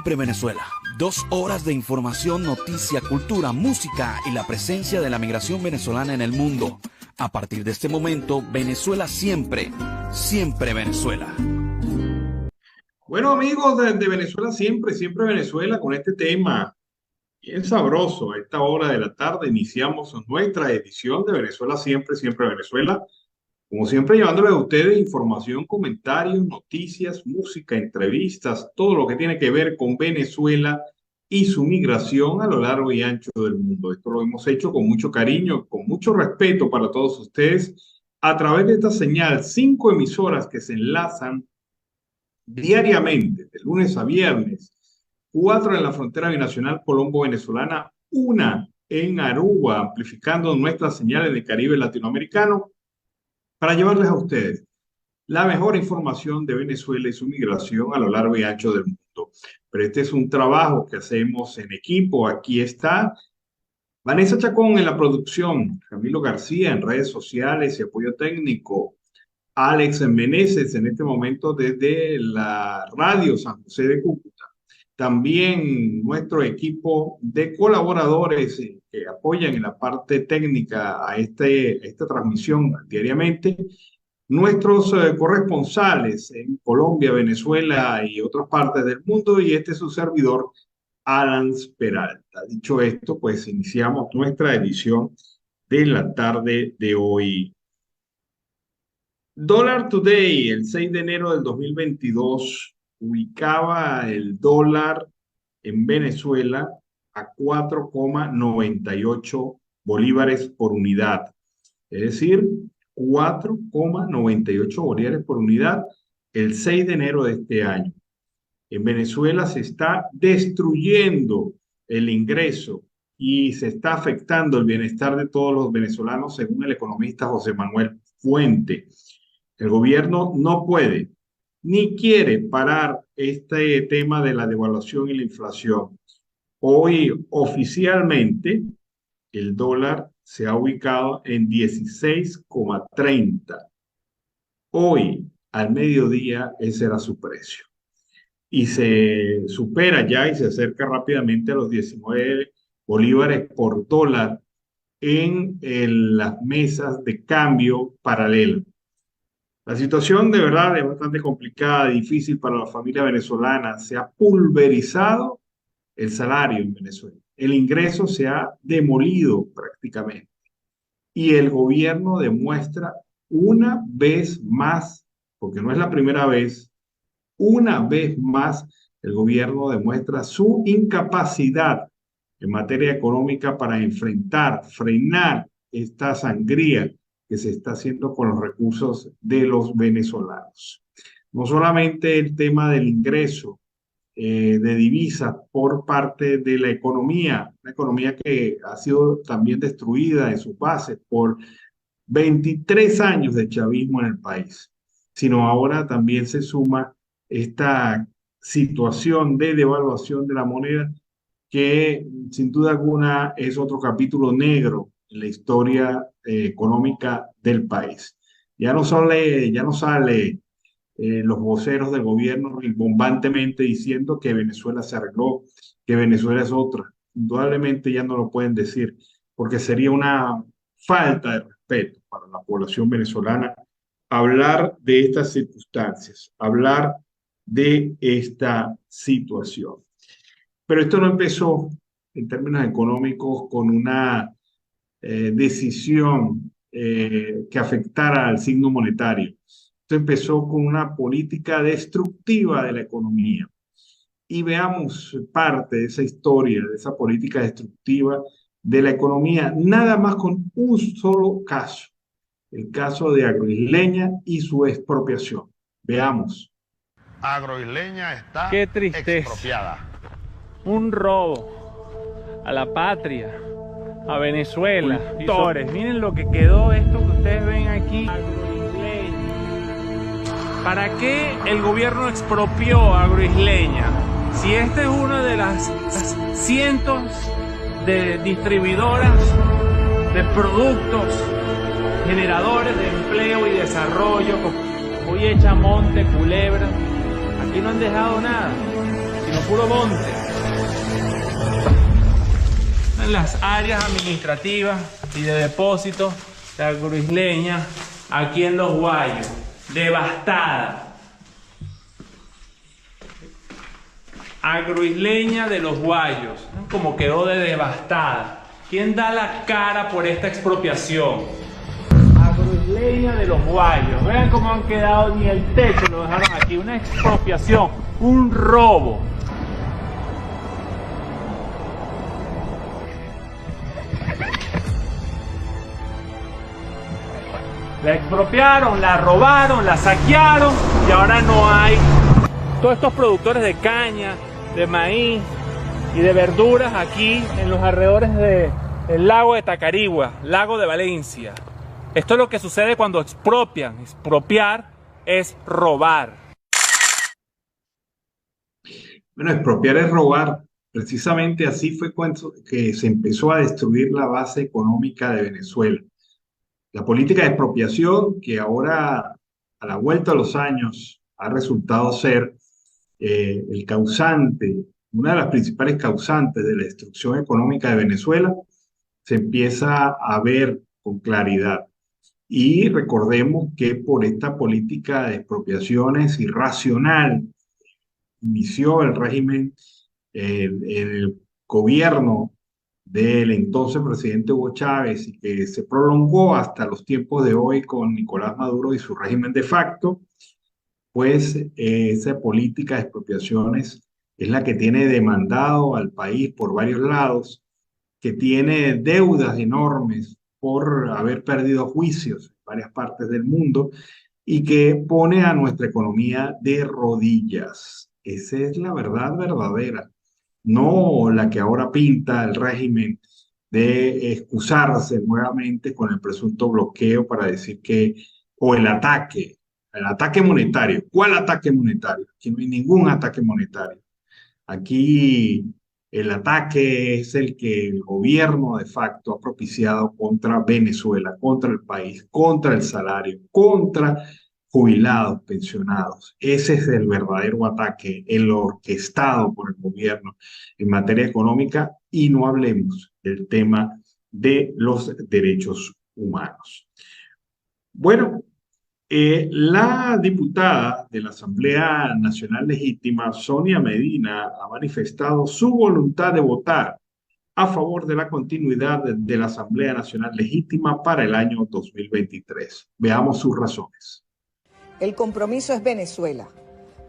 Siempre Venezuela. 2 horas de información, noticia, cultura, música y la presencia de la migración venezolana en el mundo. A partir de este momento, Venezuela siempre, siempre Venezuela. Bueno, amigos de Venezuela siempre, siempre Venezuela, con este tema bien sabroso. A esta hora de la tarde iniciamos nuestra edición de Venezuela siempre, siempre Venezuela. Como siempre, llevándoles a ustedes información, comentarios, noticias, música, entrevistas, todo lo que tiene que ver con Venezuela y su migración a lo largo y ancho del mundo. Esto lo hemos hecho con mucho cariño, con mucho respeto para todos ustedes, a través de esta señal, 5 emisoras que se enlazan diariamente, de lunes a viernes, 4 en la frontera binacional colombo-venezolana, 1 en Aruba, amplificando nuestras señales de Caribe latinoamericano, para llevarles a ustedes la mejor información de Venezuela y su migración a lo largo y ancho del mundo. Pero este es un trabajo que hacemos en equipo. Aquí está Vanessa Chacón en la producción, Camilo García en redes sociales y apoyo técnico, Alex Meneses en este momento desde la radio San José de Cúcuta. También nuestro equipo de colaboradores que apoyan en la parte técnica a esta transmisión diariamente. Nuestros corresponsales en Colombia, Venezuela y otras partes del mundo. Y este es su servidor, Alan Peralta. Dicho esto, pues iniciamos nuestra edición de la tarde de hoy. Dollar Today, el 6 de enero del 2022, ubicaba el dólar en Venezuela a 4,98 bolívares por unidad. Es decir, 4,98 bolívares por unidad el 6 de enero de este año. En Venezuela se está destruyendo el ingreso y se está afectando el bienestar de todos los venezolanos, según el economista José Manuel Fuente. El gobierno no puede ni quiere parar este tema de la devaluación y la inflación. Hoy oficialmente el dólar se ha ubicado en 16,30. Hoy al mediodía ese era su precio. Y se supera ya y se acerca rápidamente a los 19 bolívares por dólar en las mesas de cambio paralelo. La situación de verdad es bastante complicada, difícil para la familia venezolana. Se ha pulverizado el salario en Venezuela. El ingreso se ha demolido prácticamente. Y el gobierno demuestra una vez más, porque no es la primera vez, una vez más el gobierno demuestra su incapacidad en materia económica para enfrentar, frenar esta sangría que se está haciendo con los recursos de los venezolanos. No solamente el tema del ingreso de divisas por parte de la economía, una economía que ha sido también destruida en sus bases por 23 años de chavismo en el país, sino ahora también se suma esta situación de devaluación de la moneda que sin duda alguna es otro capítulo negro en la historia económica del país. Ya no sale los voceros del gobierno rimbombantemente diciendo que Venezuela se arregló, que Venezuela es otra. Indudablemente ya no lo pueden decir, porque sería una falta de respeto para la población venezolana hablar de estas circunstancias, hablar de esta situación. Pero esto no empezó en términos económicos con una decisión que afectara al signo monetario. Esto empezó con una política destructiva de la economía. Y veamos parte de esa historia, de esa política destructiva de la economía, nada más con un solo caso, el caso de Agroisleña y su expropiación. Veamos. Agroisleña está Qué tristeza. expropiada. Un robo a la patria, a Venezuela. Doctores, miren lo que quedó esto que ustedes ven aquí. ¿Para qué el gobierno expropió a Agroisleña? Si esta es una de las cientos de distribuidoras de productos, generadores de empleo y desarrollo, como Oye, Chamonte, Culebra, aquí no han dejado nada. sino puro monte. En las áreas administrativas y de depósitos de Agroisleña, aquí en Los Guayos, devastada. Agroisleña de Los Guayos, como quedó de devastada. ¿Quién da la cara por esta expropiación? Agroisleña de Los Guayos. Vean cómo han quedado, ni el techo lo dejaron aquí. Una expropiación, un robo. La expropiaron, la robaron, la saquearon y ahora no hay. Todos estos productores de caña, de maíz y de verduras aquí en los alrededores del lago de Tacarigua, lago de Valencia. Esto es lo que sucede cuando expropian. Expropiar es robar. Bueno, expropiar es robar. Precisamente así fue cuando que se empezó a destruir la base económica de Venezuela. La política de expropiación, que ahora a la vuelta de los años ha resultado ser el causante, una de las principales causantes de la destrucción económica de Venezuela, se empieza a ver con claridad. Y recordemos que por esta política de expropiaciones irracional inició el régimen, el gobierno del entonces presidente Hugo Chávez y que se prolongó hasta los tiempos de hoy con Nicolás Maduro y su régimen de facto, pues esa política de expropiaciones es la que tiene demandado al país por varios lados, que tiene deudas enormes por haber perdido juicios en varias partes del mundo y que pone a nuestra economía de rodillas. Esa es la verdad verdadera, no la que ahora pinta el régimen de excusarse nuevamente con el presunto bloqueo para decir que, o el ataque monetario. ¿Cuál ataque monetario? Aquí no hay ningún ataque monetario. Aquí el ataque es el que el gobierno de facto ha propiciado contra Venezuela, contra el país, contra el salario, contra jubilados, pensionados. Ese es el verdadero ataque, el orquestado por el gobierno en materia económica, y no hablemos del tema de los derechos humanos. Bueno, la diputada de la Asamblea Nacional Legítima, Sonia Medina, ha manifestado su voluntad de votar a favor de la continuidad de la Asamblea Nacional Legítima para el año 2023. Veamos sus razones. El compromiso es Venezuela.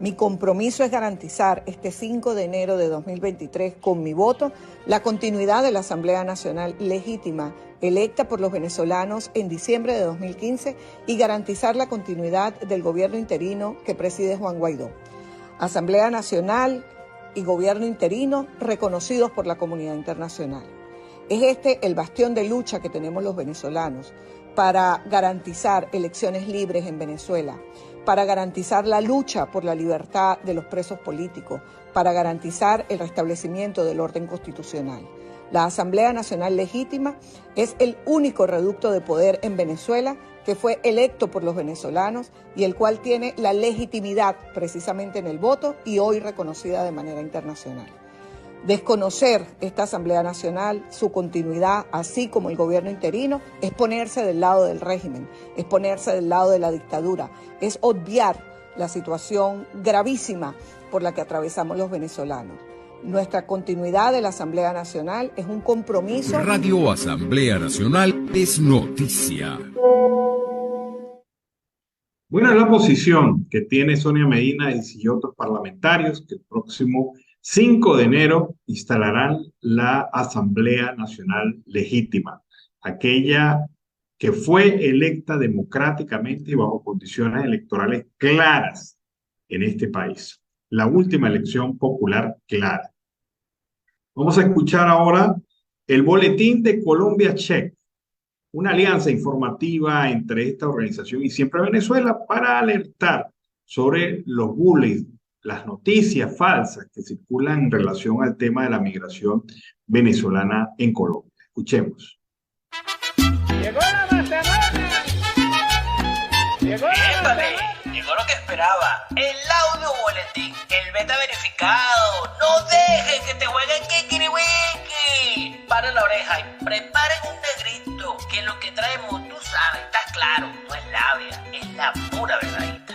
Mi compromiso es garantizar este 5 de enero de 2023 con mi voto la continuidad de la Asamblea Nacional Legítima electa por los venezolanos en diciembre de 2015 y garantizar la continuidad del gobierno interino que preside Juan Guaidó. Asamblea Nacional y gobierno interino reconocidos por la comunidad internacional. Es este el bastión de lucha que tenemos los venezolanos para garantizar elecciones libres en Venezuela, para garantizar la lucha por la libertad de los presos políticos, para garantizar el restablecimiento del orden constitucional. La Asamblea Nacional Legítima es el único reducto de poder en Venezuela que fue electo por los venezolanos y el cual tiene la legitimidad precisamente en el voto y hoy reconocida de manera internacional. Desconocer esta Asamblea Nacional, su continuidad, así como el gobierno interino, es ponerse del lado del régimen, es ponerse del lado de la dictadura, es obviar la situación gravísima por la que atravesamos los venezolanos. Nuestra continuidad de la Asamblea Nacional es un compromiso. Radio Asamblea Nacional es noticia. Bueno, es la posición que tiene Sonia Medina y otros parlamentarios que el próximo 5 de enero instalarán la Asamblea Nacional Legítima, aquella que fue electa democráticamente y bajo condiciones electorales claras en este país. La última elección popular clara. Vamos a escuchar ahora el boletín de Colombia Check, una alianza informativa entre esta organización y Siempre Venezuela para alertar sobre los bullying, las noticias falsas que circulan en relación al tema de la migración venezolana en Colombia. Escuchemos. Llegó la Masterrona. Llegó lo que esperaba, el audio boletín Boletín, el beta verificado. No dejen que te jueguen kikiriwiki. Paren la oreja y preparen un negrito, que lo que traemos, tú sabes, está claro, no es labia, es la pura verdadita.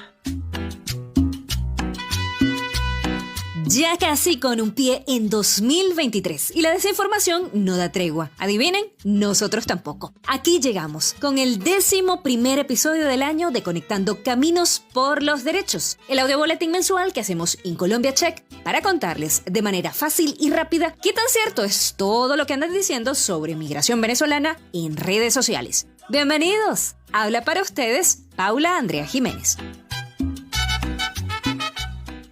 Ya casi con un pie en 2023 y la desinformación no da tregua. ¿Adivinen? Nosotros tampoco. Aquí llegamos con el 11º episodio del año de Conectando Caminos por los Derechos, el audioboletín mensual que hacemos en Colombia Check para contarles de manera fácil y rápida qué tan cierto es todo lo que andan diciendo sobre migración venezolana en redes sociales. Bienvenidos. Habla para ustedes Paula Andrea Jiménez.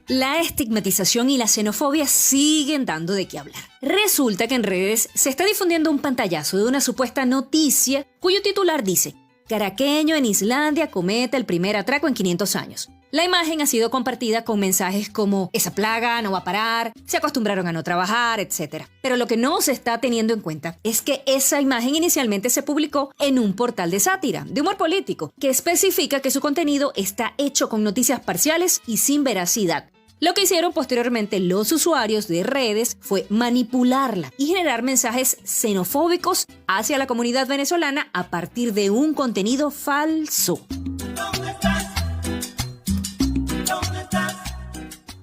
La estigmatización y la xenofobia siguen dando de qué hablar. Resulta que en redes se está difundiendo un pantallazo de una supuesta noticia cuyo titular dice: caraqueño en Islandia comete el primer atraco en 500 años. La imagen ha sido compartida con mensajes como esa plaga no va a parar, se acostumbraron a no trabajar, etc. Pero lo que no se está teniendo en cuenta es que esa imagen inicialmente se publicó en un portal de sátira, de humor político, que especifica que su contenido está hecho con noticias parciales y sin veracidad. Lo que hicieron posteriormente los usuarios de redes fue manipularla y generar mensajes xenofóbicos hacia la comunidad venezolana a partir de un contenido falso.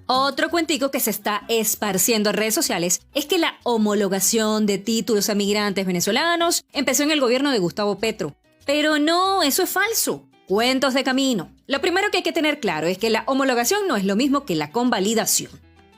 Otro cuentico que se está esparciendo en redes sociales es que la homologación de títulos a migrantes venezolanos empezó en el gobierno de Gustavo Petro. Pero no, eso es falso. Cuentos de camino. Lo primero que hay que tener claro es que la homologación no es lo mismo que la convalidación.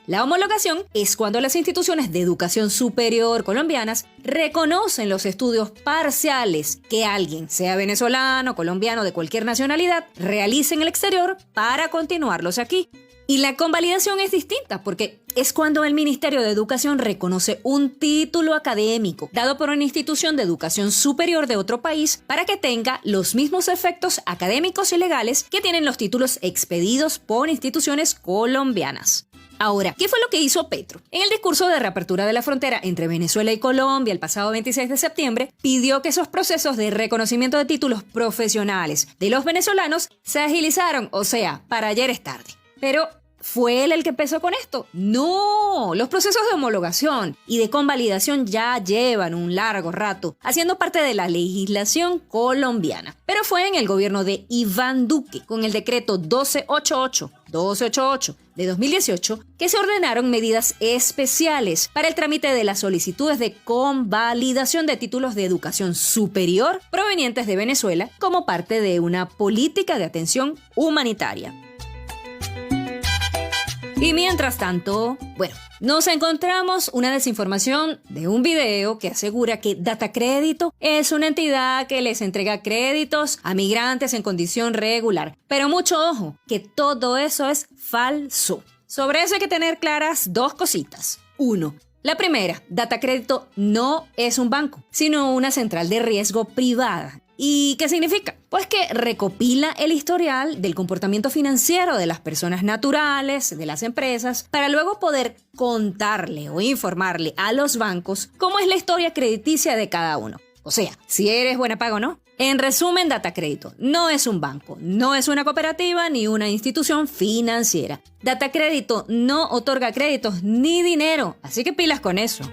La homologación es cuando las instituciones de educación superior colombianas reconocen los estudios parciales que alguien, sea venezolano, colombiano, de cualquier nacionalidad, realice en el exterior para continuarlos aquí. Y la convalidación es distinta porque es cuando el Ministerio de Educación reconoce un título académico dado por una institución de educación superior de otro país para que tenga los mismos efectos académicos y legales que tienen los títulos expedidos por instituciones colombianas. Ahora, ¿qué fue lo que hizo Petro? En el discurso de reapertura de la frontera entre Venezuela y Colombia el pasado 26 de septiembre, pidió que esos procesos de reconocimiento de títulos profesionales de los venezolanos se agilizaron, o sea, para ayer es tarde. Pero ¿fue él el que empezó con esto? No, los procesos de homologación y de convalidación ya llevan un largo rato, haciendo parte de la legislación colombiana. Pero fue en el gobierno de Iván Duque, con el decreto 1288 de 2018, que se ordenaron medidas especiales para el trámite de las solicitudes de convalidación de títulos de educación superior provenientes de Venezuela como parte de una política de atención humanitaria. Y mientras tanto, nos encontramos una desinformación de un video que asegura que Datacrédito es una entidad que les entrega créditos a migrantes en condición regular. Pero mucho ojo, que todo eso es falso. Sobre eso hay que tener claras dos cositas. 1. La primera, Datacrédito no es un banco, sino una central de riesgo privada. ¿Y qué significa? Pues que recopila el historial del comportamiento financiero de las personas naturales, de las empresas, para luego poder contarle o informarle a los bancos cómo es la historia crediticia de cada uno. O sea, si eres buena paga o no. En resumen, Datacrédito no es un banco, no es una cooperativa ni una institución financiera. Datacrédito no otorga créditos ni dinero, así que pilas con eso.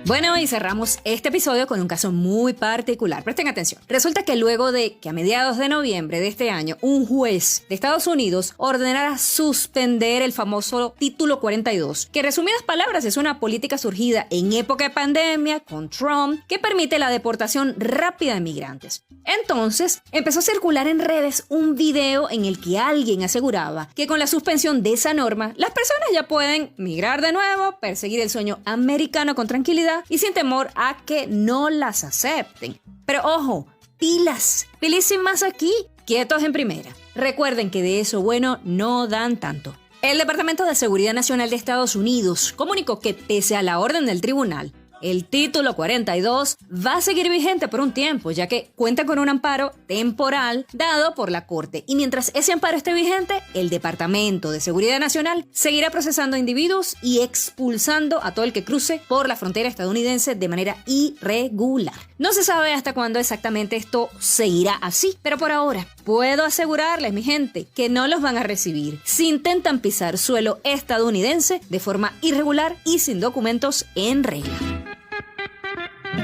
Bueno, y cerramos este episodio con un caso muy particular. Presten atención. Resulta que luego de que a mediados de noviembre de este año un juez de Estados Unidos ordenara suspender el famoso Título 42, que en resumidas palabras es una política surgida en época de pandemia con Trump que permite la deportación rápida de migrantes. Entonces, empezó a circular en redes un video en el que alguien aseguraba que con la suspensión de esa norma, las personas ya pueden migrar de nuevo, perseguir el sueño americano con tranquilidad y sin temor a que no las acepten. Pero ojo, pilísimas aquí, quietos en primera. Recuerden que de eso bueno no dan tanto. El Departamento de Seguridad Nacional de Estados Unidos comunicó que pese a la orden del tribunal, El título 42 va a seguir vigente por un tiempo, ya que cuenta con un amparo temporal dado por la Corte. Y mientras ese amparo esté vigente, el Departamento de Seguridad Nacional seguirá procesando individuos y expulsando a todo el que cruce por la frontera estadounidense de manera irregular. No se sabe hasta cuándo exactamente esto seguirá así, pero por ahora puedo asegurarles, mi gente, que no los van a recibir si intentan pisar suelo estadounidense de forma irregular y sin documentos en regla.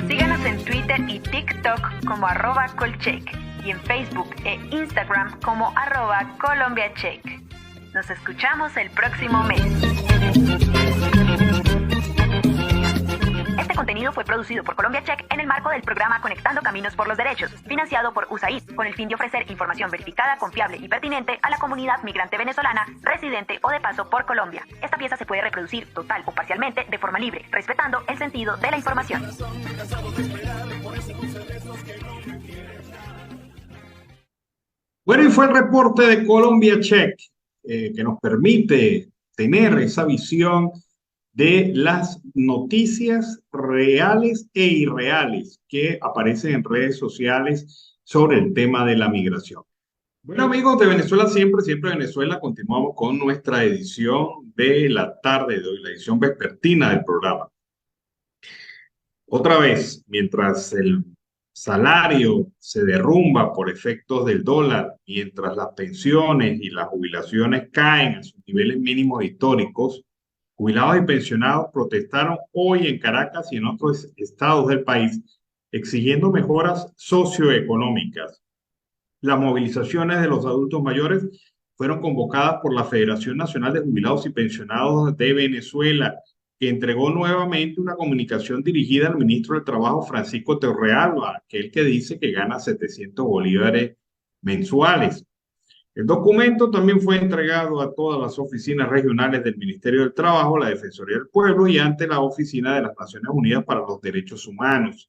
Síganos en Twitter y TikTok como @colcheck y en Facebook e Instagram como @colombiacheck. Nos escuchamos el próximo mes. Este contenido fue producido por Colombia Check en el marco del programa Conectando Caminos por los Derechos, financiado por USAID, con el fin de ofrecer información verificada, confiable y pertinente a la comunidad migrante venezolana, residente o de paso por Colombia. Esta pieza se puede reproducir total o parcialmente de forma libre, respetando el sentido de la información. Bueno, y fue el reporte de Colombia Check que nos permite tener esa visión de las noticias reales e irreales que aparecen en redes sociales sobre el tema de la migración. Bueno, amigos de Venezuela siempre Venezuela, continuamos con nuestra edición de la tarde de hoy, la edición vespertina del programa. Otra vez, mientras el salario se derrumba por efectos del dólar, mientras las pensiones y las jubilaciones caen a sus niveles mínimos históricos, jubilados y pensionados protestaron hoy en Caracas y en otros estados del país exigiendo mejoras socioeconómicas. Las movilizaciones de los adultos mayores fueron convocadas por la Federación Nacional de Jubilados y Pensionados de Venezuela, que entregó nuevamente una comunicación dirigida al ministro del Trabajo, Francisco Torrealba, aquel que dice que gana 700 bolívares mensuales. El documento también fue entregado a todas las oficinas regionales del Ministerio del Trabajo, la Defensoría del Pueblo y ante la Oficina de las Naciones Unidas para los Derechos Humanos.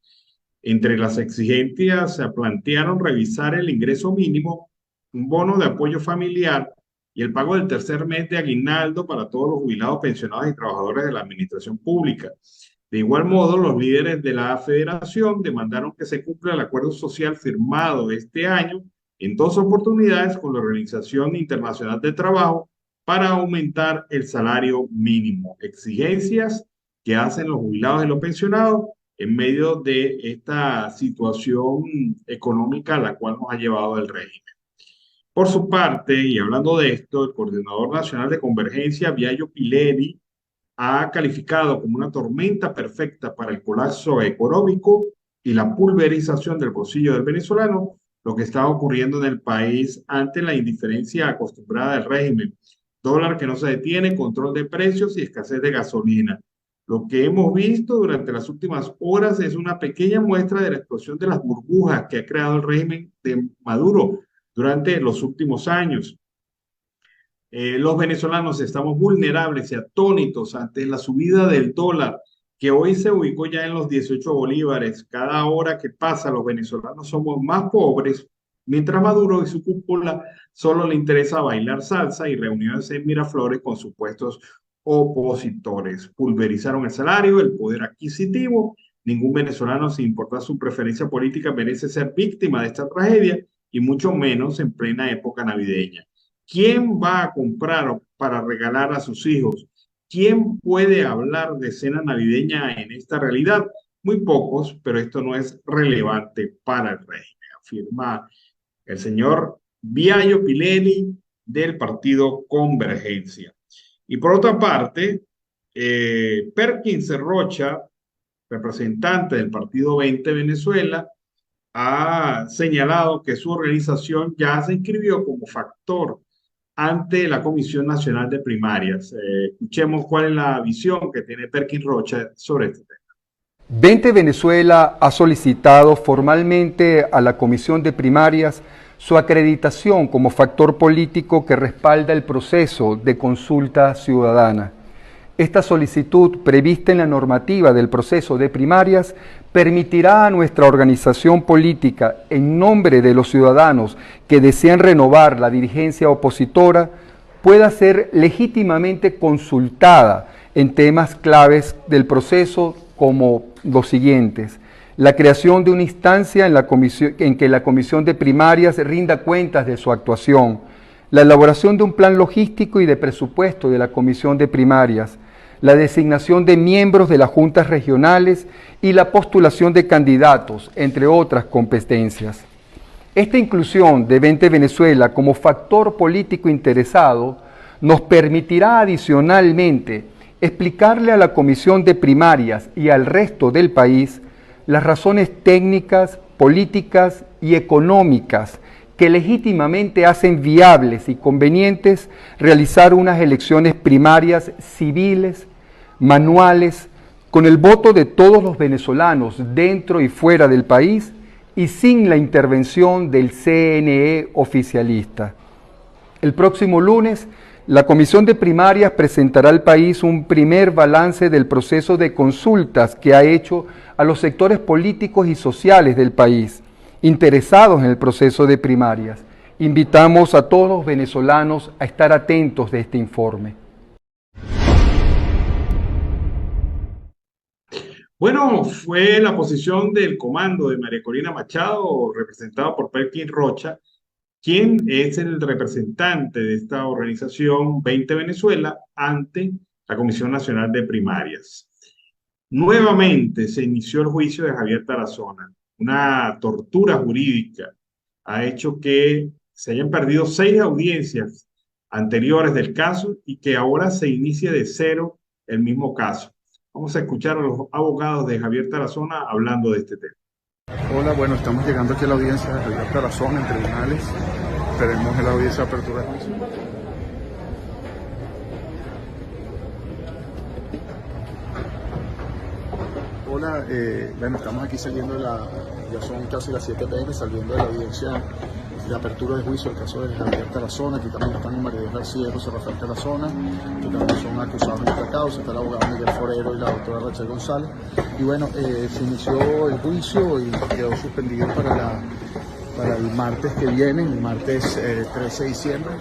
Entre las exigencias se plantearon revisar el ingreso mínimo, un bono de apoyo familiar y el pago del tercer mes de aguinaldo para todos los jubilados, pensionados y trabajadores de la administración pública. De igual modo, los líderes de la federación demandaron que se cumpla el acuerdo social firmado este año en 2 oportunidades con la Organización Internacional del Trabajo para aumentar el salario mínimo. Exigencias que hacen los jubilados y los pensionados en medio de esta situación económica a la cual nos ha llevado el régimen. Por su parte, y hablando de esto, el Coordinador Nacional de Convergencia, Viayo Piledi, ha calificado como una tormenta perfecta para el colapso económico y la pulverización del bolsillo del venezolano lo que está ocurriendo en el país ante la indiferencia acostumbrada del régimen. Dólar que no se detiene, control de precios y escasez de gasolina. Lo que hemos visto durante las últimas horas es una pequeña muestra de la explosión de las burbujas que ha creado el régimen de Maduro durante los últimos años. Los venezolanos estamos vulnerables y atónitos ante la subida del dólar, que hoy se ubicó ya en los 18 bolívares. Cada hora que pasa, los venezolanos somos más pobres, mientras Maduro y su cúpula solo le interesa bailar salsa y reuniones en Miraflores con supuestos opositores. Pulverizaron el salario, el poder adquisitivo. Ningún venezolano, sin importar su preferencia política, merece ser víctima de esta tragedia, y mucho menos en plena época navideña. ¿Quién va a comprar para regalar a sus hijos? ¿Quién puede hablar de cena navideña en esta realidad? Muy pocos, pero esto no es relevante para el régimen, afirma el señor Viayo Piledi del partido Convergencia. Y por otra parte, Perkins Rocha, representante del partido 20 Venezuela, ha señalado que su organización ya se inscribió como factor ante la Comisión Nacional de Primarias. Escuchemos cuál es la visión que tiene Perkins Rocha sobre este tema. 20 Venezuela ha solicitado formalmente a la Comisión de Primarias su acreditación como factor político que respalda el proceso de consulta ciudadana. Esta solicitud, prevista en la normativa del proceso de primarias, permitirá a nuestra organización política, en nombre de los ciudadanos que desean renovar la dirigencia opositora, pueda ser legítimamente consultada en temas claves del proceso como los siguientes: la creación de una instancia en que la Comisión de Primarias rinda cuentas de su actuación, la elaboración de un plan logístico y de presupuesto de la Comisión de Primarias, la designación de miembros de las juntas regionales y la postulación de candidatos, entre otras competencias. Esta inclusión de 20 Venezuela como factor político interesado nos permitirá adicionalmente explicarle a la Comisión de Primarias y al resto del país las razones técnicas, políticas y económicas que legítimamente hacen viables y convenientes realizar unas elecciones primarias civiles, manuales, con el voto de todos los venezolanos dentro y fuera del país y sin la intervención del CNE oficialista. El próximo lunes, la Comisión de Primarias presentará al país un primer balance del proceso de consultas que ha hecho a los sectores políticos y sociales del país, interesados en el proceso de primarias. Invitamos a todos los venezolanos a estar atentos de este informe. Bueno, fue la posición del comando de María Corina Machado, representado por Perkin Rocha, quien es el representante de esta organización 20 Venezuela ante la Comisión Nacional de Primarias. Nuevamente se inició el juicio de Javier Tarazona. Una tortura jurídica ha hecho que se hayan perdido 6 audiencias anteriores del caso y que ahora se inicie de cero el mismo caso. Vamos a escuchar a los abogados de Javier Tarazona hablando de este tema. Hola, bueno, estamos llegando aquí a la audiencia de Javier Tarazona en tribunales. Esperemos en la audiencia de apertura de juicio. Hola, bueno, estamos aquí saliendo ya son casi las 7 p.m. saliendo de la audiencia de apertura de juicio del caso de Javier Tarazona. Aquí también están María García y José Rafael Tarazona, que también son acusados en esta causa. Está el abogado Miguel Forero y la doctora Rachel González. Y bueno, se inició el juicio y quedó suspendido para el martes que viene, el martes 13 de diciembre,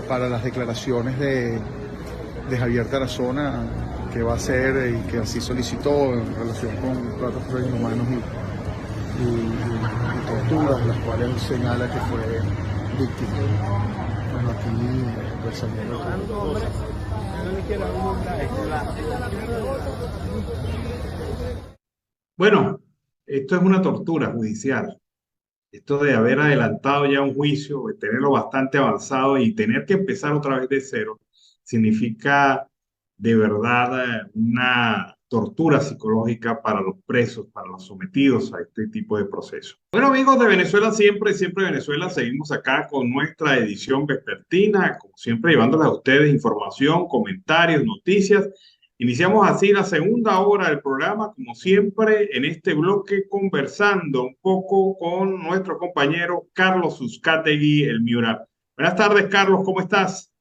para las declaraciones de Javier Tarazona, que va a hacer y que así solicitó en relación con tratos inhumanos y torturas, las cuales él señala que fue víctima. Bueno, aquí resaltando. Bueno, esto es una tortura judicial. Esto de haber adelantado ya un juicio, de tenerlo bastante avanzado y tener que empezar otra vez de cero, significa de verdad una tortura psicológica para los presos, para los sometidos a este tipo de procesos. Bueno, amigos de Venezuela Siempre, Siempre Venezuela, seguimos acá con nuestra edición vespertina, como siempre llevándoles a ustedes información, comentarios, noticias. Iniciamos así la segunda hora del programa, como siempre, en este bloque conversando un poco con nuestro compañero Carlos Uzcategui, el Miura. Buenas tardes, Carlos, ¿cómo estás?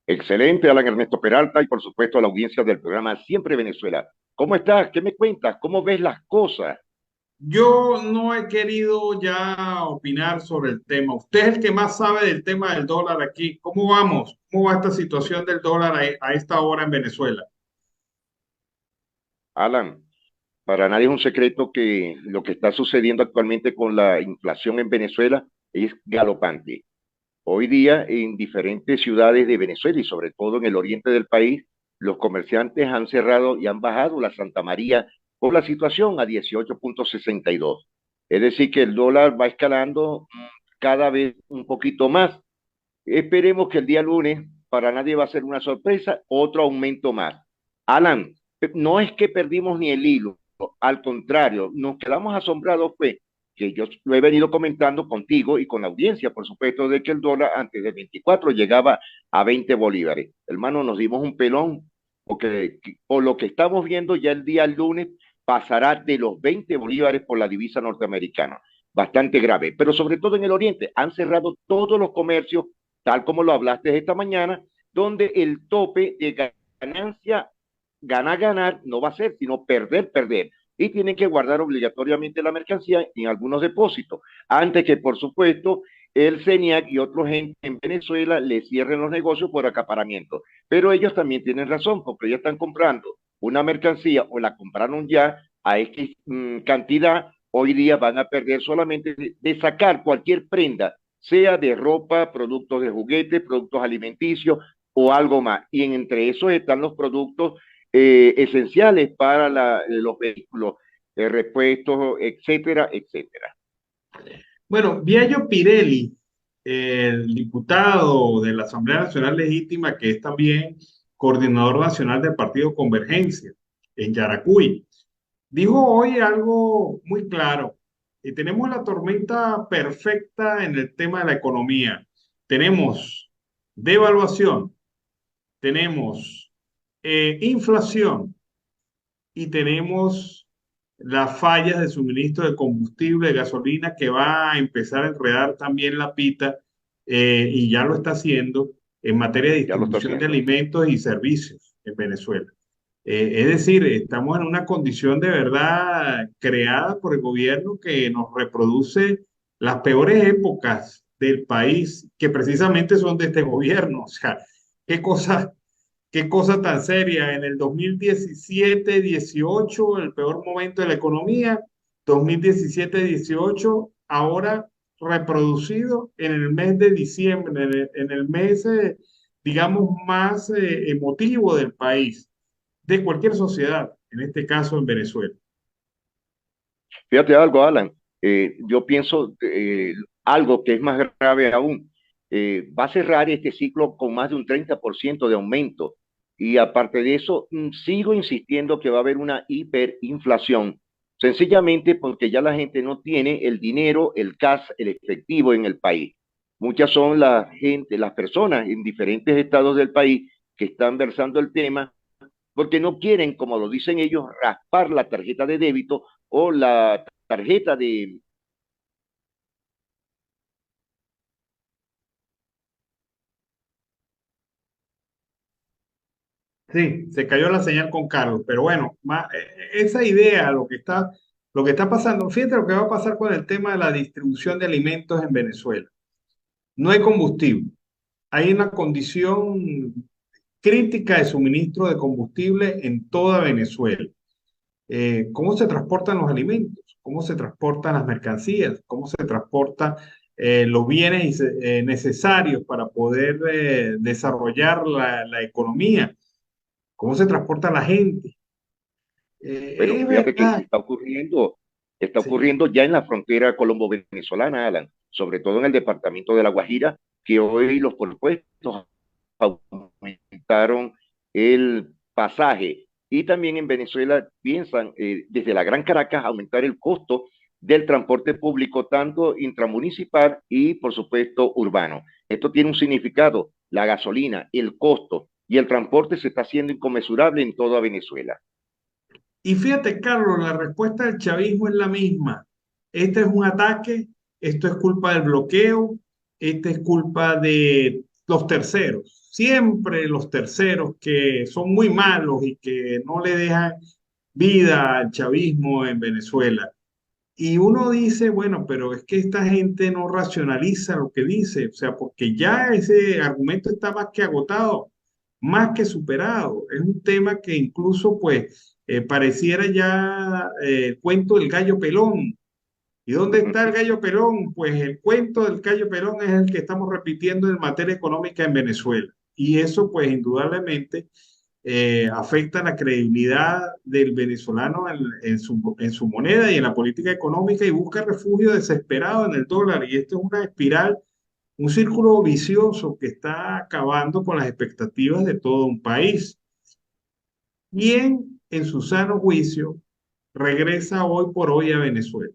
Excelente, Alan Ernesto Peralta, y por supuesto a la audiencia del programa Siempre Venezuela. ¿Cómo estás? ¿Qué me cuentas? ¿Cómo ves las cosas? Yo no he querido ya opinar sobre el tema. Usted es el que más sabe del tema del dólar aquí. ¿Cómo vamos? ¿Cómo va esta situación del dólar a esta hora en Venezuela? Alan, para nadie es un secreto que lo que está sucediendo actualmente con la inflación en Venezuela es galopante. Hoy día, en diferentes ciudades de Venezuela y sobre todo en el oriente del país, los comerciantes han cerrado y han bajado la Santa María por la situación a 18.62. Es decir, que el dólar va escalando cada vez un poquito más. Esperemos que el día lunes, para nadie va a ser una sorpresa, otro aumento más. Alan, no es que perdimos ni el hilo, al contrario, nos quedamos asombrados, pues, que yo lo he venido comentando contigo y con la audiencia, por supuesto, de que el dólar antes de 24 llegaba a 20 bolívares. Hermano, nos dimos un pelón, porque por lo que estamos viendo ya el día lunes pasará de los 20 bolívares por la divisa norteamericana. Bastante grave, pero sobre todo en el oriente han cerrado todos los comercios, tal como lo hablaste esta mañana, donde el tope de ganancia, ganar, no va a ser, sino perder. Y tienen que guardar obligatoriamente la mercancía en algunos depósitos, antes que, por supuesto, el CENIAC y otros gente en Venezuela le cierren los negocios por acaparamiento. Pero ellos también tienen razón, porque ellos están comprando una mercancía o la compraron ya a X cantidad, hoy día van a perder solamente de sacar cualquier prenda, sea de ropa, productos de juguete, productos alimenticios o algo más. Y entre esos están los productos esenciales para los vehículos, repuestos, etcétera, etcétera. Bueno, Biagio Pirelli, el diputado de la Asamblea Nacional Legítima, que es también coordinador nacional del Partido Convergencia en Yaracuy, dijo hoy algo muy claro. Tenemos la tormenta perfecta en el tema de la economía. Tenemos devaluación, tenemos inflación y tenemos las fallas de suministro de combustible, de gasolina, que va a empezar a enredar también la pita y ya lo está haciendo en materia de distribución de alimentos y servicios en Venezuela. Es decir, estamos en una condición de verdad creada por el gobierno que nos reproduce las peores épocas del país, que precisamente son de este gobierno. O sea, qué cosa tan seria. En el 2017-18, el peor momento de la economía, 2017-18, ahora reproducido en el mes de diciembre, en el mes, digamos, más emotivo del país, de cualquier sociedad, en este caso en Venezuela. Fíjate algo, Alan, yo pienso algo que es más grave aún, va a cerrar este ciclo con más de un 30% de aumento. Y aparte de eso, sigo insistiendo que va a haber una hiperinflación, sencillamente porque ya la gente no tiene el dinero, el cash, el efectivo en el país. Muchas son las personas en diferentes estados del país que están versando el tema porque no quieren, como lo dicen ellos, raspar la tarjeta de débito o la tarjeta de... Sí, se cayó la señal con Carlos, pero bueno, esa idea, lo que está pasando, fíjate lo que va a pasar con el tema de la distribución de alimentos en Venezuela. No hay combustible, hay una condición crítica de suministro de combustible en toda Venezuela. ¿Cómo se transportan los alimentos? ¿Cómo se transportan las mercancías? ¿Cómo se transportan los bienes necesarios para poder desarrollar la economía? ¿Cómo se transporta la gente? Bueno, fíjate que está ocurriendo ya en la frontera colombo-venezolana, Alan, sobre todo en el departamento de La Guajira, que hoy los propuestos aumentaron el pasaje. Y también en Venezuela piensan desde la Gran Caracas aumentar el costo del transporte público, tanto intramunicipal y, por supuesto, urbano. Esto tiene un significado, la gasolina, el costo y el transporte se está haciendo inconmensurable en toda Venezuela. Y fíjate, Carlos, la respuesta del chavismo es la misma. Este es un ataque, esto es culpa del bloqueo, este es culpa de los terceros. Siempre los terceros que son muy malos y que no le dejan vida al chavismo en Venezuela. Y uno dice, bueno, pero es que esta gente no racionaliza lo que dice, o sea, porque ya ese argumento está más que agotado, más que superado. Es un tema que incluso, pues, pareciera ya el cuento del gallo pelón. ¿Y dónde está el gallo pelón? Pues el cuento del gallo pelón es el que estamos repitiendo en materia económica en Venezuela. Y eso, pues, indudablemente afecta la credibilidad del venezolano en su moneda y en la política económica y busca refugio desesperado en el dólar. Y esto es una espiral, un círculo vicioso que está acabando con las expectativas de todo un país. ¿Quién en su sano juicio regresa hoy por hoy a Venezuela?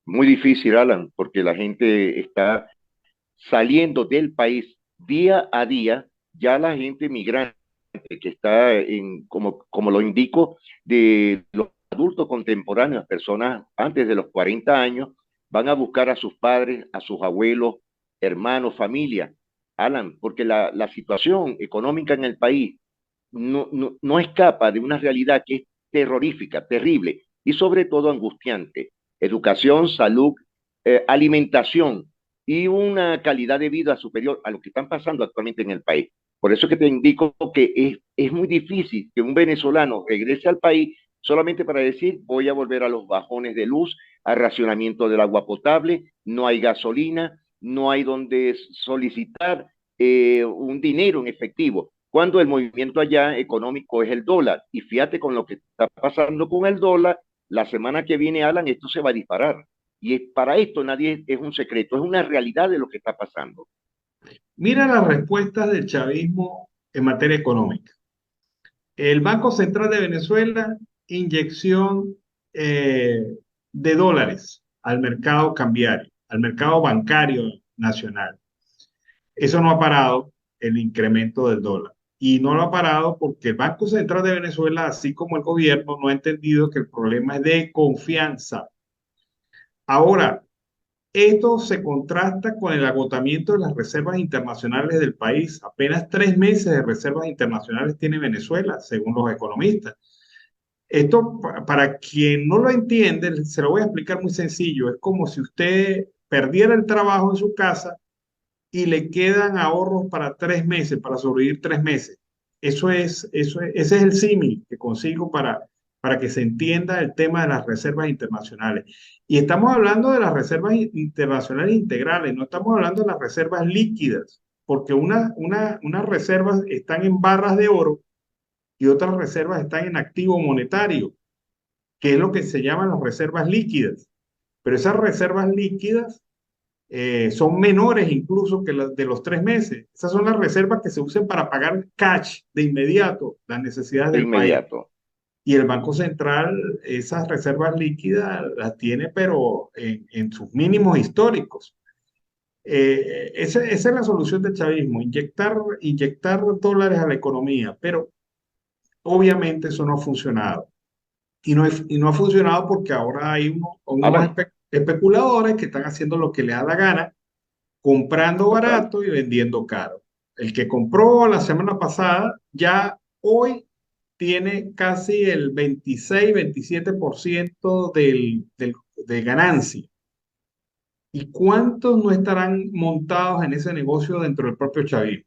Muy difícil, Alan, porque la gente está saliendo del país día a día. Ya la gente migrante que está como lo indico, de los adultos contemporáneos, personas antes de los 40 años, van a buscar a sus padres, a sus abuelos, hermanos, familia, Alan, porque la situación económica en el país no escapa de una realidad que es terrorífica, terrible y sobre todo angustiante. Educación, salud, alimentación y una calidad de vida superior a lo que están pasando actualmente en el país. Por eso que te indico que es muy difícil que un venezolano regrese al país solamente para decir voy a volver a los bajones de luz, al racionamiento del agua potable, no hay gasolina, no hay donde solicitar un dinero en efectivo, cuando el movimiento allá económico es el dólar. Y fíjate con lo que está pasando con el dólar, la semana que viene, Alan, esto se va a disparar. Para esto nadie es un secreto, es una realidad de lo que está pasando. Mira las respuestas del chavismo en materia económica. El Banco Central de Venezuela, inyección de dólares al mercado cambiario, al mercado bancario nacional. Eso no ha parado el incremento del dólar. Y no lo ha parado porque el Banco Central de Venezuela, así como el gobierno, no ha entendido que el problema es de confianza. Ahora, esto se contrasta con el agotamiento de las reservas internacionales del país. Apenas 3 meses de reservas internacionales tiene Venezuela, según los economistas. Esto, para quien no lo entiende, se lo voy a explicar muy sencillo. Es como si usted perdiera el trabajo en su casa y le quedan ahorros para 3 meses, para sobrevivir 3 meses. Ese es el símil que consigo para que se entienda el tema de las reservas internacionales. Y estamos hablando de las reservas internacionales integrales, no estamos hablando de las reservas líquidas, porque unas reservas están en barras de oro y otras reservas están en activo monetario, que es lo que se llaman las reservas líquidas. Pero esas reservas líquidas son menores incluso que las de los 3 meses. Esas son las reservas que se usan para pagar cash de inmediato las necesidades del país. Y el Banco Central, esas reservas líquidas las tiene, pero en sus mínimos históricos. Esa es la solución del chavismo, inyectar dólares a la economía, pero obviamente eso no ha funcionado. Y no ha funcionado porque ahora hay unos especuladores que están haciendo lo que les da la gana, comprando barato y vendiendo caro. El que compró la semana pasada, ya hoy tiene casi el 26-27% de ganancia. ¿Y cuántos no estarán montados en ese negocio dentro del propio chavismo?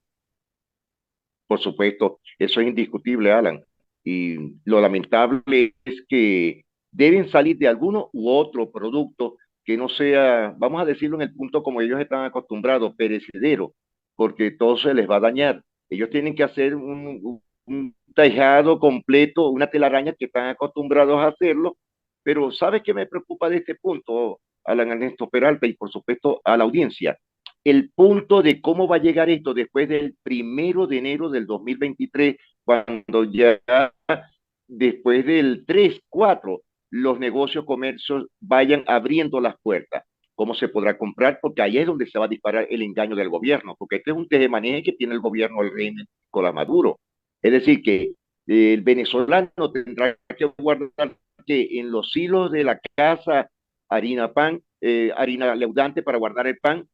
Por supuesto, eso es indiscutible, Alan. Y lo lamentable es que deben salir de alguno u otro producto que no sea, vamos a decirlo en el punto como ellos están acostumbrados, perecedero, porque todo se les va a dañar. Ellos tienen que hacer un tejado completo, una telaraña que están acostumbrados a hacerlo, pero ¿sabes qué me preocupa de este punto, Alan Ernesto Peralta, y por supuesto a la audiencia? El punto de cómo va a llegar esto después del 1 de enero del 2023, cuando ya después del 3, 4, los negocios, comercios vayan abriendo las puertas. ¿Cómo se podrá comprar? Porque ahí es donde se va a disparar el engaño del gobierno, porque este es un tejemaneje que tiene el gobierno del régimen Nicolás Maduro. Es decir, que el venezolano tendrá que guardar que en los hilos de la casa harina pan, harina leudante para guardar el pan,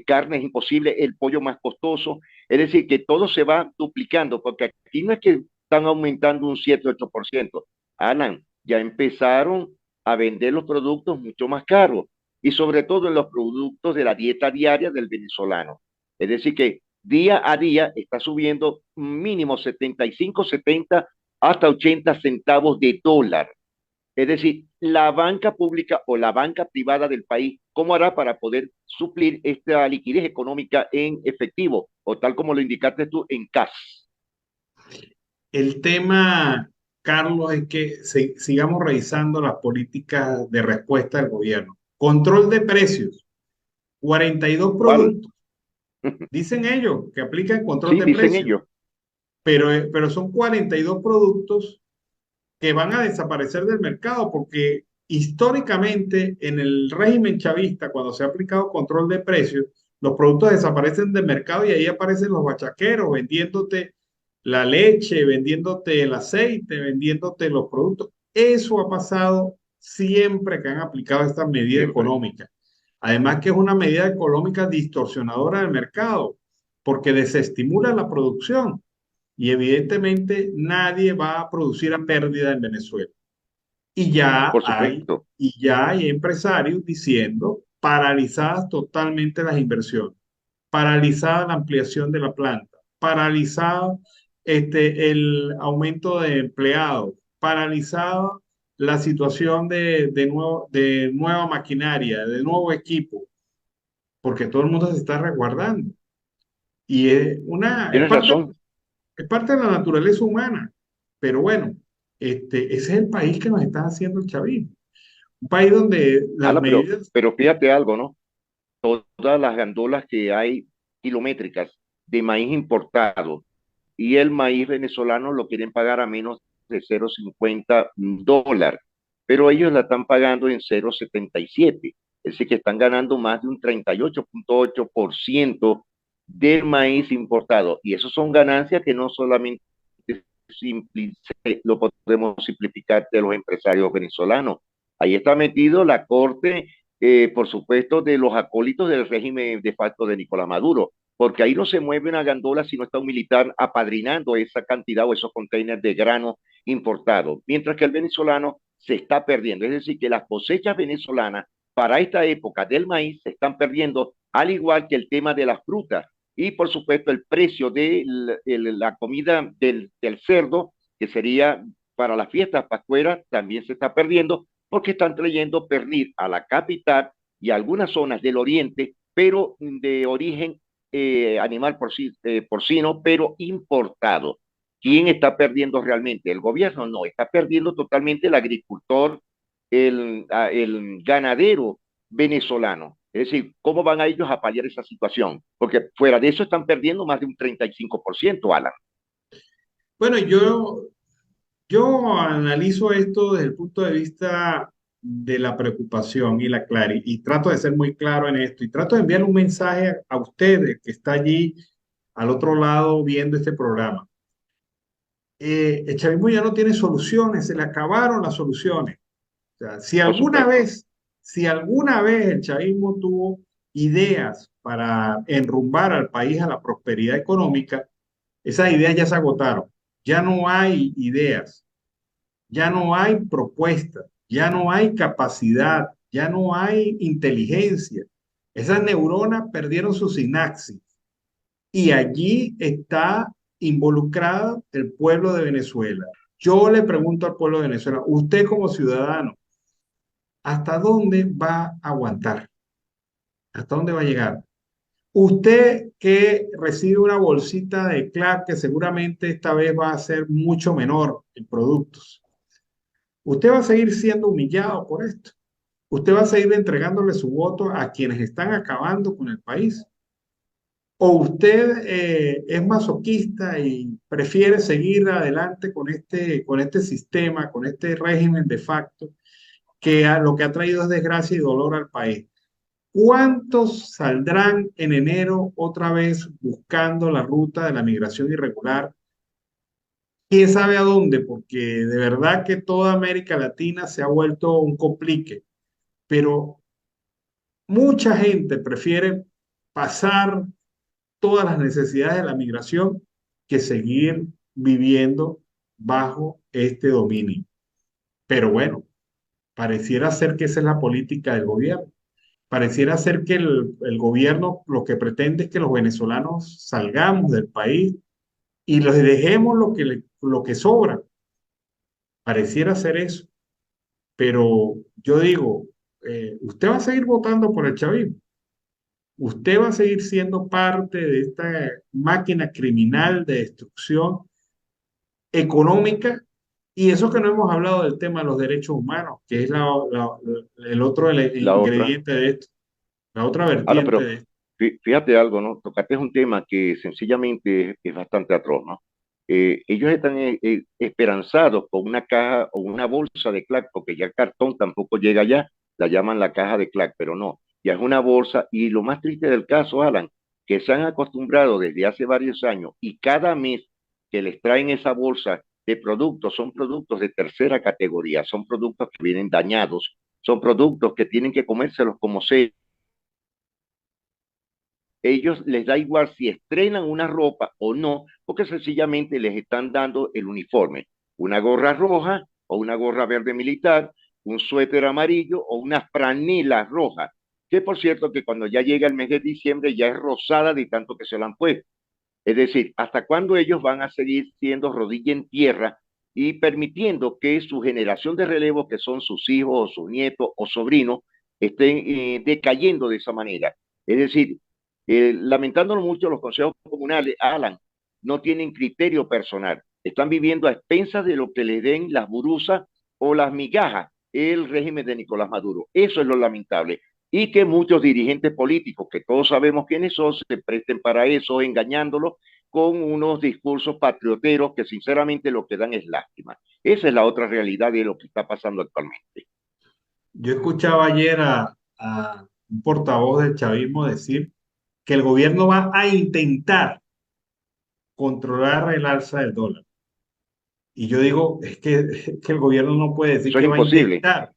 carne es imposible, el pollo más costoso. Es decir, que todo se va duplicando, porque aquí no es que están aumentando un 7-8%. Alan, ya empezaron a vender los productos mucho más caros, y sobre todo en los productos de la dieta diaria del venezolano. Es decir, que día a día está subiendo mínimo 75, 70 hasta 80 centavos de dólar. Es decir, la banca pública o la banca privada del país, ¿cómo hará para poder suplir esta liquidez económica en efectivo o tal como lo indicaste tú, en cash? El tema, Carlos, es que sigamos revisando las políticas de respuesta del gobierno. Control de precios, 42 productos. Dicen ellos que aplican control de precios. Ellos. Pero son 42 productos que van a desaparecer del mercado, porque históricamente en el régimen chavista, cuando se ha aplicado control de precios, los productos desaparecen del mercado y ahí aparecen los bachaqueros vendiéndote la leche, vendiéndote el aceite, vendiéndote los productos. Eso ha pasado siempre que han aplicado esta medida económica. Además que es una medida económica distorsionadora del mercado, porque desestimula la producción. Y evidentemente nadie va a producir a pérdida en Venezuela. Y ya hay empresarios diciendo paralizadas totalmente las inversiones, paralizada la ampliación de la planta, paralizada el aumento de empleados, paralizada la situación de nueva maquinaria, de nuevo equipo, porque todo el mundo se está resguardando. Y Tienes razón. es parte de la naturaleza humana. Pero bueno, ese es el país que nos está haciendo el chavismo. Un país donde las Ala, medidas... pero fíjate algo, ¿no? Todas las gandolas que hay kilométricas de maíz importado y el maíz venezolano lo quieren pagar a menos de 0,50 dólar, pero ellos la están pagando en 0,77, es decir, que están ganando más de un 38,8% del maíz importado. Y eso son ganancias que no solamente lo podemos simplificar de los empresarios venezolanos. Ahí está metido la corte, por supuesto, de los acólitos del régimen de facto de Nicolás Maduro, porque ahí no se mueve una gandola si no está un militar apadrinando esa cantidad o esos containers de grano importado, mientras que el venezolano se está perdiendo. Es decir, que las cosechas venezolanas para esta época del maíz se están perdiendo, al igual que el tema de las frutas. Y por supuesto el precio de la comida del cerdo, que sería para las fiestas pascueras, también se está perdiendo porque están trayendo pernil a la capital y a algunas zonas del oriente, pero de origen animal porcino, pero importado. ¿Quién está perdiendo realmente? ¿El gobierno? No, está perdiendo totalmente el agricultor, el ganadero venezolano. Es decir, ¿cómo van a ellos a paliar esa situación? Porque fuera de eso están perdiendo más de un 35%, Alan. Bueno, yo analizo esto desde el punto de vista de la preocupación y la claridad, y trato de ser muy claro en esto, y trato de enviar un mensaje a ustedes que está allí al otro lado viendo este programa. El chavismo ya no tiene soluciones, se le acabaron las soluciones. O sea, si alguna vez el chavismo tuvo ideas para enrumbar al país a la prosperidad económica, esas ideas ya se agotaron. Ya no hay ideas, ya no hay propuestas, ya no hay capacidad, ya no hay inteligencia. Esas neuronas perdieron su sinapsis y allí está involucrado el pueblo de Venezuela. Yo le pregunto al pueblo de Venezuela, usted como ciudadano, ¿hasta dónde va a aguantar? ¿Hasta dónde va a llegar? Usted que recibe una bolsita de Clark, que seguramente esta vez va a ser mucho menor en productos, usted va a seguir siendo humillado por esto. Usted va a seguir entregándole su voto a quienes están acabando con el país. O usted es masoquista y prefiere seguir adelante con este sistema, con este régimen de facto, que lo que ha traído es desgracia y dolor al país. ¿Cuántos saldrán en enero otra vez buscando la ruta de la migración irregular? ¿Quién sabe a dónde? Porque de verdad que toda América Latina se ha vuelto un complique, pero mucha gente prefiere pasar todas las necesidades de la migración que seguir viviendo bajo este dominio. Pero bueno, pareciera ser que esa es la política del gobierno. Pareciera ser que el gobierno lo que pretende es que los venezolanos salgamos del país y les dejemos lo que sobra. Pareciera ser eso. Pero yo digo, usted va a seguir votando por el chavismo. Usted va a seguir siendo parte de esta máquina criminal de destrucción económica. Y eso que no hemos hablado del tema de los derechos humanos, que es el otro ingrediente de esto, la otra vertiente de esto. Fíjate algo, ¿no? Tocaste un tema que sencillamente es bastante atroz, ¿no? Ellos están esperanzados con una caja o una bolsa de Clark, porque ya el cartón tampoco llega allá, la llaman la caja de Clark, pero no, ya es una bolsa. Y lo más triste del caso, Alan, que se han acostumbrado desde hace varios años y cada mes que les traen esa bolsa de productos, son productos de tercera categoría, son productos que vienen dañados, son productos que tienen que comérselos como sea. Ellos les da igual si estrenan una ropa o no, porque sencillamente les están dando el uniforme, una gorra roja o una gorra verde militar, un suéter amarillo o una franela roja. que por cierto que cuando ya llega el mes de diciembre ya es rosada de tanto que se la han puesto. Es decir, ¿hasta cuándo ellos van a seguir siendo rodilla en tierra y permitiendo que su generación de relevo, que son sus hijos o sus nietos o sobrinos, estén decayendo de esa manera? Es decir, lamentándonos mucho, los consejos comunales, Alan, no tienen criterio personal. Están viviendo a expensas de lo que les den las burusas o las migajas, el régimen de Nicolás Maduro. Eso es lo lamentable. Y que muchos dirigentes políticos, que todos sabemos quiénes son, se presten para eso, engañándolos con unos discursos patrioteros que sinceramente lo que dan es lástima. Esa es la otra realidad de lo que está pasando actualmente. Yo escuchaba ayer a un portavoz del chavismo decir que el gobierno va a intentar controlar el alza del dólar. Y yo digo, es que el gobierno no puede decir Eso que es va a imposible. intentar.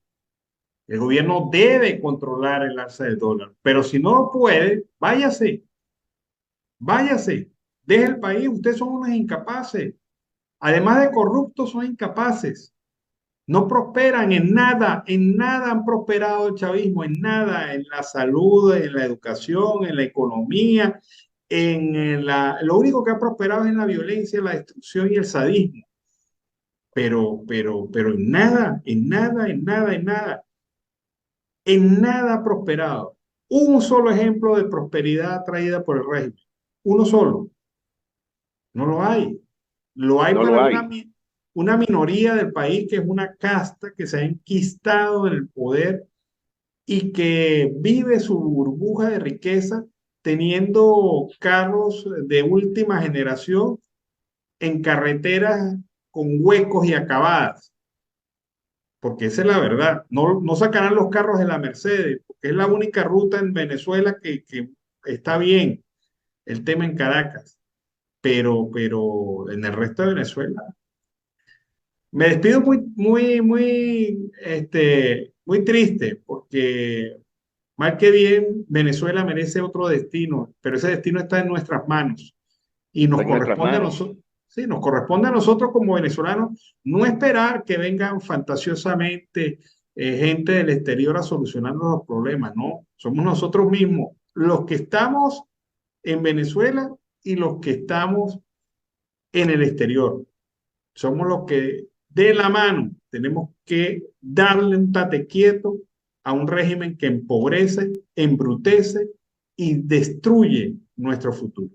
El gobierno debe controlar el alza del dólar, pero si no puede, váyase, váyase, deje el país. Ustedes son unos incapaces. Además de corruptos, son incapaces. No prosperan en nada han prosperado el chavismo, en nada, en la salud, en la educación, en la economía, lo único que ha prosperado es en la violencia, la destrucción y el sadismo. Pero en nada, en nada, en nada, en nada. En nada ha prosperado. Un solo ejemplo de prosperidad traída por el régimen. Uno solo. No lo hay. Lo hay No para lo hay. una minoría del país que es una casta que se ha enquistado en el poder y que vive su burbuja de riqueza teniendo carros de última generación en carreteras con huecos y acabadas. Porque esa es la verdad. No sacarán los carros de la Mercedes, porque es la única ruta en Venezuela que está bien, el tema en Caracas, pero en el resto de Venezuela. Me despido muy triste, porque mal que bien, Venezuela merece otro destino, pero ese destino está en nuestras manos y nos Está en nuestras corresponde a manos. nosotros. Sí, nos corresponde a nosotros como venezolanos no esperar que vengan fantasiosamente gente del exterior a solucionarnos los problemas, no. Somos nosotros mismos los que estamos en Venezuela y los que estamos en el exterior. Somos los que de la mano tenemos que darle un tate quieto a un régimen que empobrece, embrutece y destruye nuestro futuro.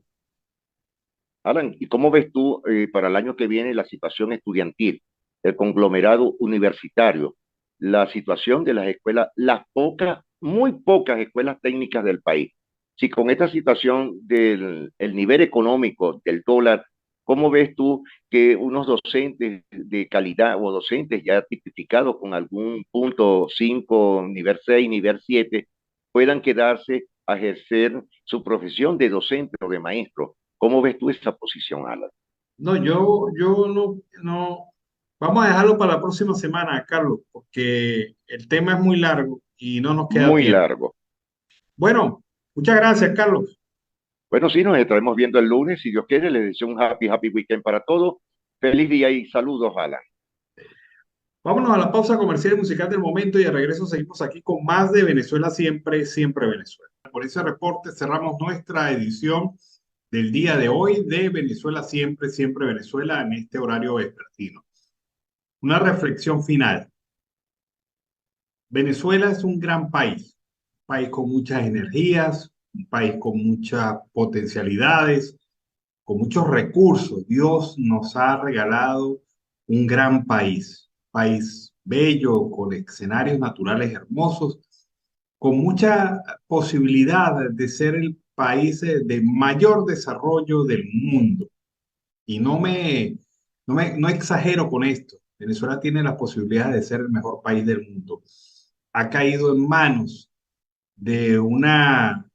Alan, ¿y cómo ves tú para el año que viene la situación estudiantil, el conglomerado universitario, la situación de las escuelas, muy pocas escuelas técnicas del país? Si con esta situación del el nivel económico del dólar, ¿cómo ves tú que unos docentes de calidad o docentes ya tipificados con algún punto 5, nivel 6, nivel 7, puedan quedarse a ejercer su profesión de docente o de maestro? ¿Cómo ves tú esa posición, Alan? No, yo no. Vamos a dejarlo para la próxima semana, Carlos, porque el tema es muy largo y no nos queda Muy tiempo. largo. Bueno, muchas gracias, Carlos. Bueno, sí, nos estaremos viendo el lunes. Si Dios quiere, les deseo un happy weekend para todos. Feliz día y saludos, Alan. Vámonos a la pausa comercial y musical del momento y de regreso seguimos aquí con más de Venezuela siempre, siempre Venezuela. Por ese reporte cerramos nuestra edición del día de hoy de Venezuela siempre, siempre Venezuela en este horario vespertino. Una reflexión final. Venezuela es un gran país con muchas energías, un país con muchas potencialidades, con muchos recursos. Dios nos ha regalado un gran país bello, con escenarios naturales hermosos, con mucha posibilidad de ser el país de mayor desarrollo del mundo. Y no exagero con esto. Venezuela tiene la posibilidad de ser el mejor país del mundo. Ha caído en manos de una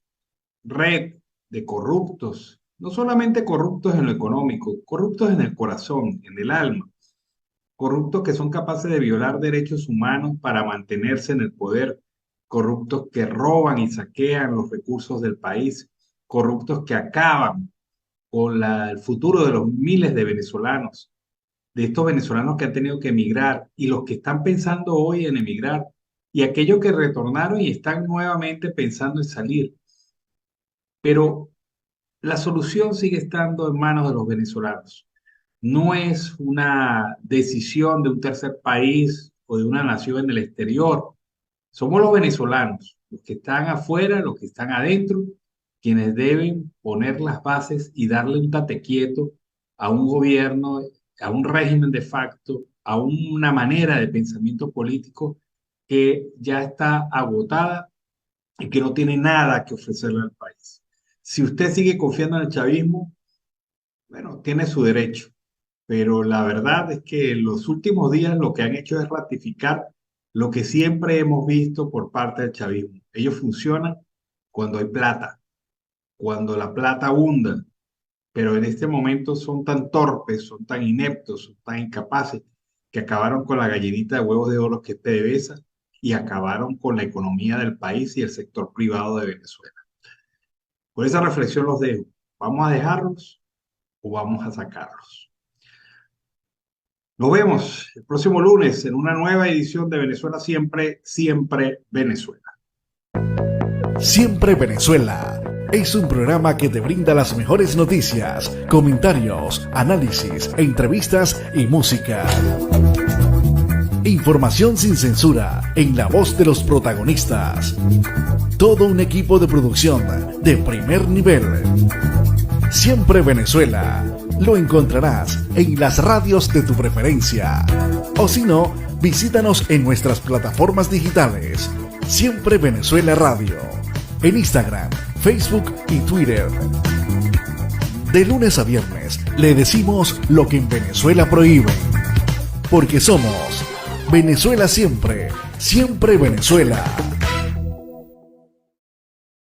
red de corruptos, no solamente corruptos en lo económico, corruptos en el corazón, en el alma, corruptos que son capaces de violar derechos humanos para mantenerse en el poder, corruptos que roban y saquean los recursos del país, corruptos que acaban con el futuro de los miles de venezolanos, de estos venezolanos que han tenido que emigrar y los que están pensando hoy en emigrar, y aquellos que retornaron y están nuevamente pensando en salir. Pero la solución sigue estando en manos de los venezolanos. No es una decisión de un tercer país o de una nación en el exterior. Somos los venezolanos, los que están afuera, los que están adentro, quienes deben poner las bases y darle un tate quieto a un gobierno, a un régimen de facto, a una manera de pensamiento político que ya está agotada y que no tiene nada que ofrecerle al país. Si usted sigue confiando en el chavismo, bueno, tiene su derecho, pero la verdad es que en los últimos días lo que han hecho es ratificar lo que siempre hemos visto por parte del chavismo. Ellos funcionan cuando hay plata, cuando la plata abunda, pero en este momento son tan torpes, son tan ineptos, son tan incapaces, que acabaron con la gallinita de huevos de oro que es PDVSA y acabaron con la economía del país y el sector privado de Venezuela. Por esa reflexión los dejo. ¿Vamos a dejarlos o vamos a sacarlos? Nos vemos el próximo lunes en una nueva edición de Venezuela Siempre, Siempre Venezuela. Siempre Venezuela es un programa que te brinda las mejores noticias, comentarios, análisis, entrevistas y música. Información sin censura en la voz de los protagonistas. Todo un equipo de producción de primer nivel. Siempre Venezuela lo encontrarás en las radios de tu preferencia. O si no, visítanos en nuestras plataformas digitales. Siempre Venezuela Radio. En Instagram, Facebook y Twitter. De lunes a viernes le decimos lo que en Venezuela prohíben. Porque somos Venezuela Siempre, Siempre Venezuela.